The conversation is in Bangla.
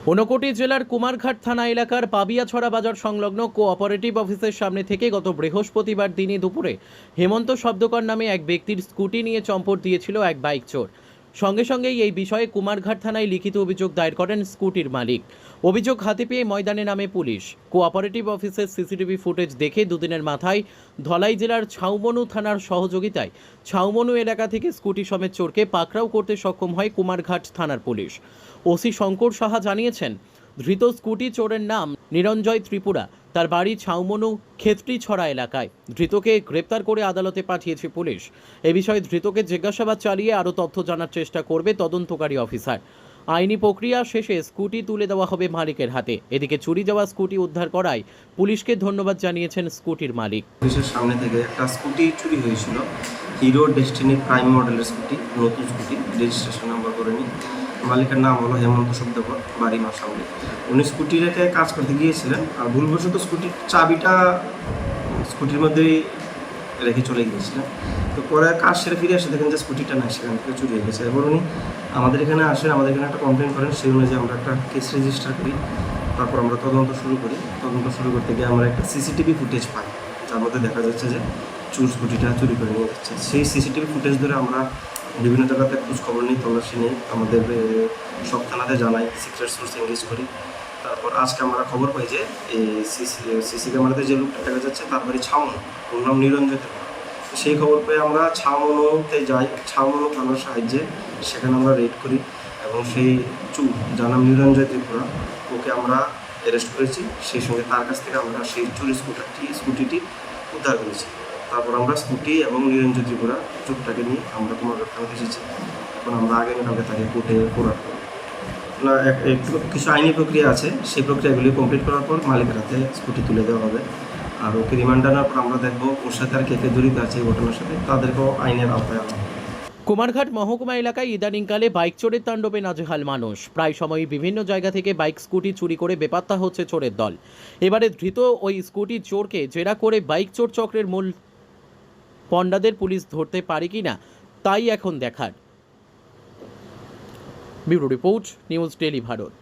ঊনকোটি জেলার কুমারঘাট থানা এলাকার পাবিয়াছড়া বাজার সংলগ্ন কোঅপারেটিভ অফিসের সামনে থেকে গত বৃহস্পতিবার দিনে দুপুরে হেমন্ত শব্দকর নামে এক ব্যক্তির স্কুটি নিয়ে চম্পট দিয়েছিল এক বাইক চোর। সঙ্গে সঙ্গেই এই বিষয়ে কুমারঘাট থানায় লিখিত অভিযোগ দায়ের করেন স্কুটির মালিক। অভিযোগ হাতে পেয়ে ময়দানে নামে পুলিশ। কোঅপারেটিভ অফিসের সিসিটিভি ফুটেজ দেখে দুদিনের মাথায় ধলাই জেলার ছাউমনু থানার সহযোগিতায় ছাউমনু এলাকা থেকে স্কুটি সমেত চোরকে পাকড়াও করতে সক্ষম হয় কুমারঘাট থানার পুলিশ। ওসি শঙ্কর সাহা জানিয়েছেন, ধৃত স্কুটি চোরের নাম নিরঞ্জয় ত্রিপুরা। তার বাড়ি ছাউমনু খেতড়িছড়া এলাকায়। ধৃতকে গ্রেপ্তার করে আদালতে পাঠিয়েছে পুলিশ। এ বিষয়ে ধৃতকে জিজ্ঞাসাবাদ চালিয়ে আরও তথ্য জানার চেষ্টা করবে তদন্তকারী অফিসার। আইনি প্রক্রিয়া শেষে স্কুটি তুলে দেওয়া হবে মালিকের হাতে। এদিকে চুরি যাওয়া স্কুটি উদ্ধার করায় পুলিশকে ধন্যবাদ জানিয়েছেন স্কুটির মালিক। পুলিশের সামনে থেকে একটা স্কুটি চুরি হয়েছিল, হিরো ডেস্টিনি প্রাইম মডেলের স্কুটি, নতুন স্কুটি, রেজিস্ট্রেশন নাম্বার করেনি। মালিকের নাম হলো হেমন্ত শব্দকর, বাড়ি মাসাউলি। উনি স্কুটি রেখে কাজ করতে গিয়েছিলেন আর ভুলবশত স্কুটির চাবিটা স্কুটির মধ্যেই রেখে চলে গিয়েছিলেন। তো পরে কাজ সেরে ফিরে এসে দেখেন যে স্কুটিটা নাই, সেখান থেকে চুরি হয়ে গেছে। এবার উনি আমাদের এখানে আসেন, আমাদের এখানে একটা কমপ্লেন করেন, সেই অনুযায়ী আমরা একটা কেস রেজিস্টার করি। তারপর আমরা তদন্ত শুরু করি। তদন্ত শুরু করতে গিয়ে আমরা একটা সিসিটিভি ফুটেজ পাই, যার মধ্যে দেখা যাচ্ছে যে চোর স্কুটিটা চুরি করে নিয়ে যাচ্ছে। সেই সিসিটিভি ফুটেজ ধরে আমরা বিভিন্ন জায়গাতে খোঁজখবর নিই, তল্লাশি নিই, আমাদের সব থানাতে জানাই, সিক্রেট সোর্স এঙ্গেজ করি। তারপর আজকে আমরা খবর পাই যে এই সিসি ক্যামেরাতে যে লোকটা দেখা যাচ্ছে তার বাড়ি ছাউমনু, ওর নাম নিরঞ্জন ত্রিপুরা। সেই খবর পেয়ে আমরা ছাউমনুতে যাই, ছাউমনু থানার সাহায্যে সেখানে আমরা রেড করি এবং সেই চোর, যার নাম নিরঞ্জয় ত্রিপুরা, ওকে আমরা অ্যারেস্ট করেছি। সেই সঙ্গে তার কাছ থেকে আমরা সেই চুরি স্কুটিটি উদ্ধার করেছি। তারপর আমরা স্কুটি এবং নিরঞ্জন ত্রিপুরা চোরটাকে নিয়ে আমরা কুমারঘাট থানাতে এসেছি। এখন আমরা আগামীকালকে তাকে কোর্টে ফোরওয়ার্ড করব। না, একটু কিছু আইনি প্রক্রিয়া আছে, সেই প্রক্রিয়াগুলি কমপ্লিট করার পর মালিকের হাতে স্কুটি তুলে দেওয়া হবে। আর ওকে রিমান্ড আনার পর আমরা দেখবো ওর সাথে আর কে কে জড়িত আছে এই ঘটনার সাথে, তাদেরকেও আইনের আওতায় আনা হবে। কুমারঘাট মহকুমা এলাকায় ইদানিংকালে বাইক চোরের তাণ্ডবে নাজেহাল মানুষ। প্রায় সময়ই বিভিন্ন জায়গা থেকে বাইক স্কুটি চুরি করে বেপাত্তা হচ্ছে চোরের দল। এবারে ধৃত ওই স্কুটি চোরকে জেরা করে বাইক চোর চক্রের মূল পণ্ডাদের পুলিশ ধরতে পারে কিনা তাই এখন দেখার। Bureau report, news daily Bharat.